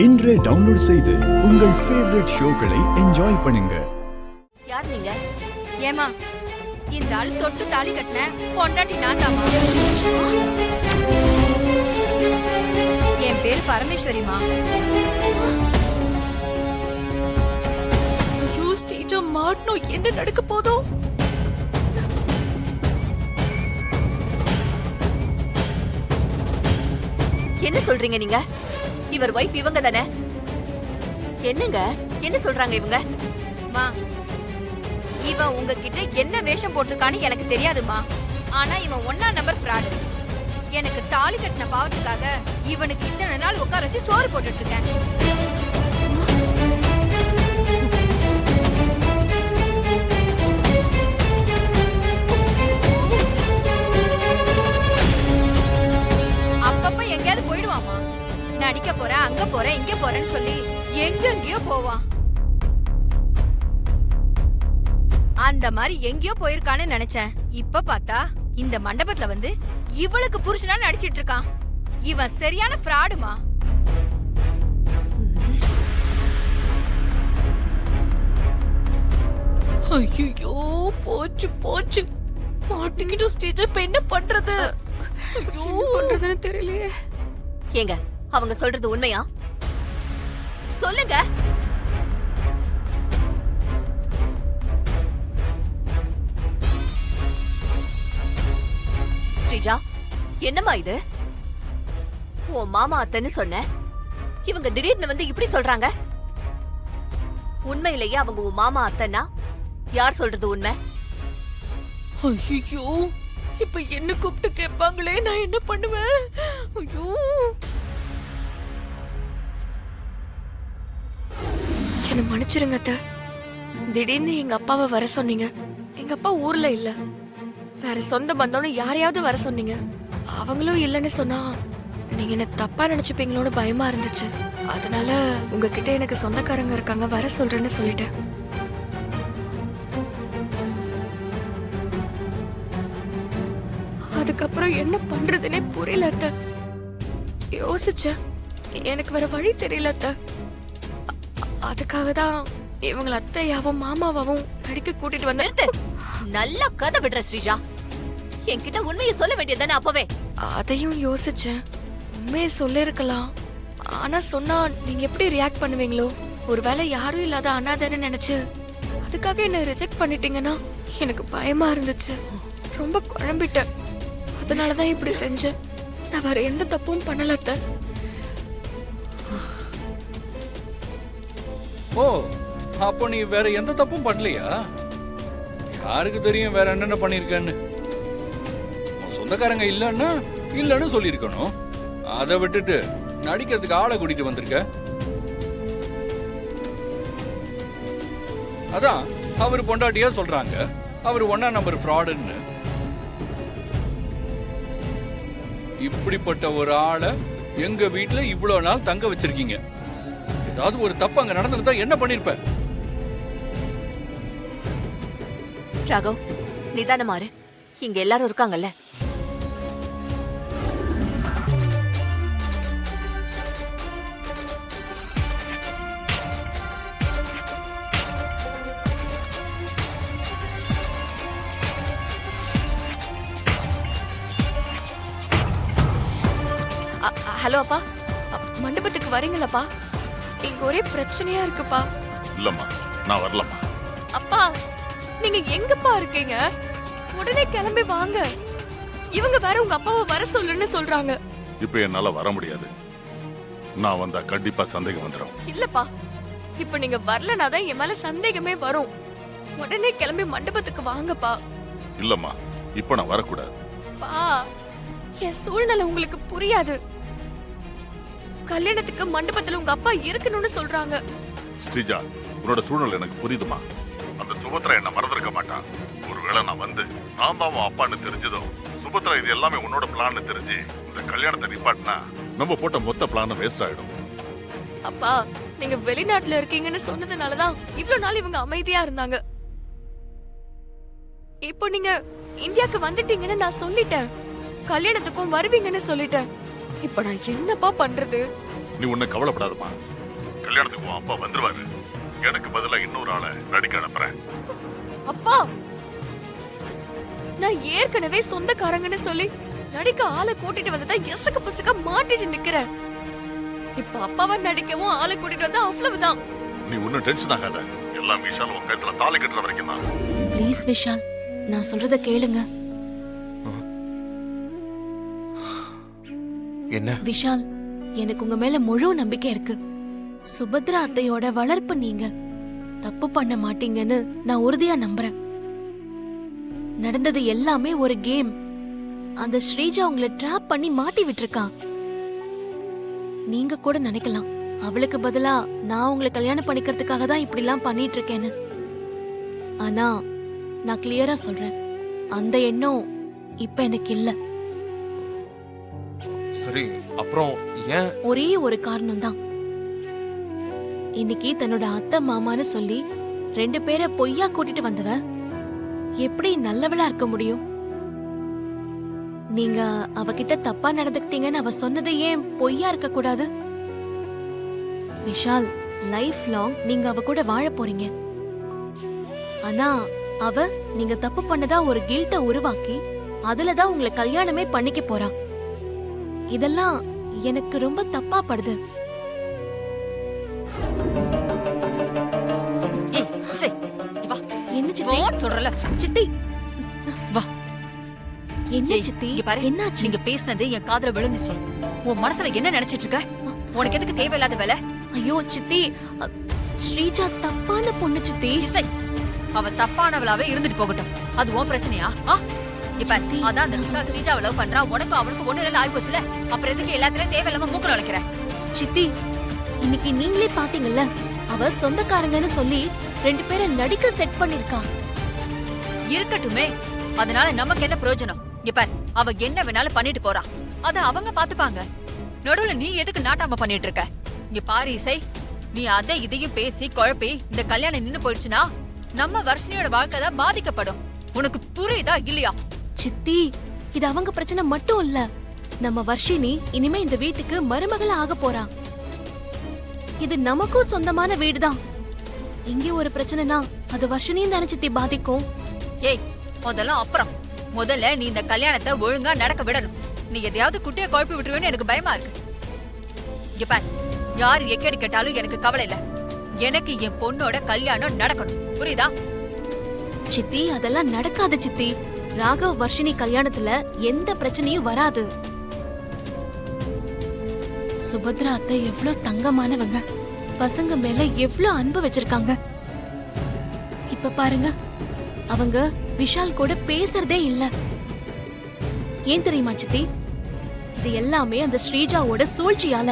இன்றே டவுன்லோட் செய்து உங்கள் ஃபேவரட் ஷோக்களை என்ஜாய் பண்ணுங்க. யார் நீங்க? ஏமா இந்த ஆள் தொட்டு தாலி கட்டின பொண்டாட்டி நான் தாமா. என் பேர் பரமேஸ்வரிமா. ஐயோ ஸ்டேஜா மாட்டணும், என்ன நடக்க போதோ? என்ன சொல்றீங்க நீங்க? இவர் வைஃப் இவங்க தானே? என்னங்க என்ன சொல்றாங்க இவங்க? மா, இவன் உங்ககிட்ட என்ன வேஷம் போட்டிருக்கான்னு எனக்கு தெரியாதுமா. ஆனா இவன் 1ஆம் நம்பர் ஃப்ராட். எனக்கு தாலி கட்டின பாவத்துக்காக இவனுக்கு இத்தனை நாள் உட்கார வச்சு சோறு போட்டுட்டு இருக்கேன். அப்பப்ப எங்கேயாவது போயிடுவாமா. நடிக்க போறேன், அங்க போறேன், இங்க போறேன்னு சொல்லி எங்கெங்கயோ போவான். அந்த மாதிரி எங்கேயோ போயிருக்கான்னு நினைச்சேன். இப்ப பார்த்தா இந்த மண்டபத்துல வந்து இவளுக்கு புருஷனா நடிச்சிட்டு இருக்கான். இவன் சரியான ஃப்ராடுமா. ஐயோ போச்சு போச்சு, மாட்டிக்கிட்டு ஸ்டேஜ். இப்ப என்ன பண்றது? ஐயோ பண்றதுன்னு தெரியலையே. ஏங்க அவங்க சொல்றது உண்மையா? சொல்லுங்க. ஸ்ரீஜா, என்னம்மா இது? உன் மாமா அத்தைன்னு சொன்ன, இவங்க திடீர்னு வந்து இப்படி சொல்றாங்க. உண்மையிலேயே அவங்க உன் மாமா அத்தைன்னா யார் சொல்றது உண்மை? ஐயோ இப்ப என்ன கூப்பிட்டு கேட்பாங்களே, நான் என்ன பண்ணுவேன்? ஐயோ என்ன மன்னிச்சிருங்க அத்தை. திடீர்னு எங்க அப்பாவை வர சொன்னீங்க. எங்க அப்பா ஊர்ல இல்ல, வேற சொந்த பந்தம்னு யாரையாவது வர சொன்னீங்க. அவங்களும் இல்லைன்னு சொன்னா நீங்க என்ன தப்பா நினைச்சுப்பீங்களோன்னு பயமா இருந்துச்சு. அதனால உங்ககிட்ட எனக்கு சொந்தக்காரங்க இருக்காங்க, வர சொல்றேன்னு சொல்லிட்டேன். அதுக்கப்புறம் என்ன பண்றதுன்னே புரியல அத்தை. யோசிச்சேன், எனக்கு வேற வழி தெரியல அத்தை. அதுக்காக தான் இவங்கள அத்தையாவும் மாமாவாவும் நடிக்க கூட்டிட்டு வந்தேன். நல்லா கதை விடுற ஸ்ரீஜா. என்கிட்ட உண்மையை சொல்ல வேண்டியதானே அப்பவே? அதையும் யோசிச்சேன், உண்மையை சொல்லிருக்கலாம். ஆனா சொன்னா நீங்க எப்படி ரியாக்ட் பண்ணுவீங்களோ, ஒருவேளை யாரும் இல்லாத அனாதைன்னு நினைச்சு அதுக்காக என்ன ரிஜெக்ட் பண்ணிட்டீங்கன்னா எனக்கு பயமா இருந்துச்சு. ரொம்ப குழம்பிட்டேன். அதனாலதான் இப்படி செஞ்சேன். நான் வேற எந்த தப்பும் பண்ணல அத்தை. ஓ, அப்போ நீ வேற எந்த தப்பும் பண்ணலையா? யாருக்கு தெரியும் வேற என்னென்ன பண்ணிருக்கேன்னு? சொந்தக்காரங்க இல்லன்னு சொல்லிருக்கணும். அதை விட்டுட்டு நடிக்கிறதுக்கு ஆளை கூட்டிட்டு வந்திருக்க. அதான் அவரு பொண்டாட்டியா சொல்றாங்க அவரு 1ஆம் நம்பர் ஃப்ராடுன்னு. இப்படிப்பட்ட ஒரு ஆளை எங்க வீட்டுல இவ்வளவு நாள் தங்க வச்சிருக்கீங்க. ஏதாவது ஒரு தப்பு அங்க நடந்திருந்தா என்ன பண்ணிருப்ப? ராகவ், நிதானமாரு. இங்க எல்லாரும் இருக்காங்கல்ல. ஹலோ அப்பா, மண்டபத்துக்கு வரீங்களாப்பா? இங்க ஒரே பிரச்சனையா இருக்குப்பா. இல்லம்மா, நான் வரலம்மா. அப்பா, நீங்க எங்கப்பா இருக்கீங்க? உடனே கிளம்பி வாங்க. இவங்க வேற உங்க அப்பாவை வர சொல்லுன்னு சொல்றாங்க. இப்ப என்னால வர முடியாது. நான் வந்தா கண்டிப்பா சந்தேகம் வந்துடும். இல்லப்பா, இப்ப நீங்க வரலனா தான் என் மேல சந்தேகமே வரும். உடனே கிளம்பி மண்டபத்துக்கு வாங்கப்பா. இல்லம்மா, இப்ப நான் வரக்கூடாது. பா, என் சூழ்நிலை உங்களுக்கு புரியாது. கல்யாணத்துக்கு மண்டபத்துல உங்க அப்பா இருக்கணும்னு சொல்றாங்க. ஸ்ரீஜா, உன்னோட சூழ்நிலை எனக்கு புரியுதுமா. அந்த சுபத்ரா என்ன மறந்துருக்க மாட்டான். ஒருவேளை நான் வந்து நான் தான் அப்பான்னு தெரிஞ்சதோ, சுபத்ரா இது எல்லாமே உன்னோட பிளான்னு தெரிஞ்சு இந்த கல்யாணத்தை நிப்பாட்டினா நம்ம போட்ட மொத்த பிளானும் வேஸ்ட் ஆயிடும். அப்பா, நீங்க வெளிநாட்டுல இருக்கீங்கன்னு சொன்னதுனாலதான் இவ்வளவு நாள் இவங்க அமைதியா இருந்தாங்க. இப்போ நீங்க இந்தியாக்கு வந்துட்டீங்கன்னு நான் சொல்லிட்டேன். கல்யாணத்துக்கும் வருவீங்கன்னு சொல்லிட்டேன். இப்ப நான் என்னப்பா பண்றது? நீ ஒன்னும் கவலைப்படாதம்மா. கல்யாணத்துக்கு உன் அப்பா வந்துருவாரு. எனக்கு பதிலா இன்னொரு ஆளை நடிக்க அனுப்புறேன். அப்பா, நான் ஏற்கனவே சொந்தக்காரங்கன்னு சொல்லி நடிக்க ஆளை கூட்டிட்டு வந்ததா எசக்க புசக்க மாட்டிட்டு நிக்கிறேன். இப்ப அப்பாவை நடிக்கவும் ஆளை கூட்டிட்டு வந்தா அவ்வளவுதான். நீ ஒன்னும் டென்ஷன் ஆகாத. எல்லாம் விஷால் உன் கழுத்துல தாலி கட்டுற வரைக்கும் தான். ப்ளீஸ் விஷால், நான் சொல்றத கேளுங்க. என்ன விஷால், எனக்கு உங்க மேல முழு நம்பிக்கை இருக்கு. சுபத்ரா அத்தையோட வளர்ப்பு நீங்க தப்பு பண்ண மாட்டீங்கன்னு நான் உறுதியா நம்புறேன். நடந்தது எல்லாமே ஒரு கேம். அந்த ஸ்ரீஜா உங்களை ட்ராப் பண்ணி மாட்டி விட்டுருக்கான். நீங்க கூட நினைக்கலாம் அவளுக்கு பதிலா நான் உங்களை கல்யாணம் பண்ணிக்கிறதுக்காக தான் இப்படி எல்லாம் பண்ணிட்டு இருக்கேன்னு. ஆனா நான் கிளியரா சொல்றேன், அந்த எண்ணம் இப்ப எனக்கு இல்ல. சரி, அப்புறம் ஏன்? ஒரே ஒரு காரணம் தான். இன்னைக்கு தன்னோட அத்தை மாமான்னு சொல்லி 2 பேரை பொய்யா கூட்டிட்டு வந்தவ எப்படி நல்லவளா இருக்க முடியும்? நீங்க அவகிட்ட தப்பா நடந்துக்கிட்டீங்கன்னு அவ சொன்னது ஏன் பொய்யா இருக்க கூடாது? விஷால், லைஃப் லாங் நீங்க அவ கூட வாழ போறீங்க. ஆனா அவ நீங்க தப்பு பண்ணதா ஒரு கில்ட்ட உருவாக்கி அதுலதான் உங்களை கல்யாணமே பண்ணிக்க போறா. இதெல்லாம் எனக்கு ரொம்ப தப்பா படுது. ஏய் இசை, இங்க வா. என்ன சித்தி? போன்னு சொல்றல. சித்தி, வா. என்ன ஏய், சித்தி? இங்க பாரு. என்னாச்சு? நீங்க பேசுனது என் காதுல விழுந்துச்சு. உன் மனசுல என்ன நினைச்சிட்டு இருக்க? உனக்கு எதுக்கு தேவையில்லாத வேலை? ஐயோ சித்தி, ஸ்ரீஜா தப்பான பொண்ணு சித்தி. இசை, அவ தப்பானவளாவே இருந்துட்டு போகட்டும். அது உன் பிரச்சனையா? இப்ப சித்தி, அதான் அந்த விஷால் ஸ்ரீஜாவை லவ் பண்றா. உனக்கும் அவனுக்கு ஒண்ணு இல்ல ஆகி போச்சுல. அப்புறம் எதுக்கு எல்லாத்துலயும் தேவையில்லாம மூக்கல வளைக்கிற? சித்தி, இன்னைக்கு நீங்களே பாத்தீங்கல்ல, அவ சொந்தக்காரங்கன்னு சொல்லி 2 பேரை நடிக்க செட் பண்ணிருக்கா. இருக்கட்டுமே, அதனால நமக்கு என்ன பிரயோஜனம்? இப்ப அவ என்ன வேணாலும் பண்ணிட்டு போறா. அத அவங்க பாத்துப்பாங்க. நடுவுல நீ எதுக்கு நாட்டாம பண்ணிட்டு இருக்க? இங்க பாரு இசை, நீ அதை இதையும் பேசி குழப்பி இந்த கல்யாணம் நின்னு போயிடுச்சுன்னா நம்ம வர்ஷினியோட வாழ்க்கை தான் பாதிக்கப்படும். உனக்கு புரியுதா இல்லையா? சித்தி, இது அவங்க பிரச்சனை மட்டும் இல்ல. நம்ம வர்ஷினி இனிமே இந்த வீட்டுக்கு மருமகளா ஆக போறா. இது நமக்கும் சொந்தமான வீடுதான். இங்க ஒரு பிரச்சனைனா அது வர்ஷினியும் தானே சித்தி பாதிக்கும். ஏய், அதெல்லாம் அப்புறம். முதல்ல நீ இந்த கல்யாணத்தை ஒழுங்கா நடக்க விடணும். நீ எதையாவது குட்டிய குழப்பி விட்டுருவேன்னு எனக்கு பயமா இருக்கு. இங்க பார், யார் எக்கடி கேட்டாலும் எனக்கு கவலை இல்ல. எனக்கு என் பொண்ணோட கல்யாணம் நடக்கணும். புரியுதா? சித்தி, அதெல்லாம் நடக்காது சித்தி. ராகவ் வர்ஷினி கல்யாணத்துல எந்த பிரச்சனையும் வராது. சுபத்ரா அத்தை எவ்ளோ தங்கமானவங்க, பசங்க மேல எவ்ளோ அன்பு வச்சிருக்காங்க. இப்ப பாருங்க, அவங்க விஷால் கூட பேசுறதே இல்ல. ஏன் தெரியுமா சித்தி? இது எல்லாமே அந்த ஸ்ரீஜாவோட சூழ்ச்சியால.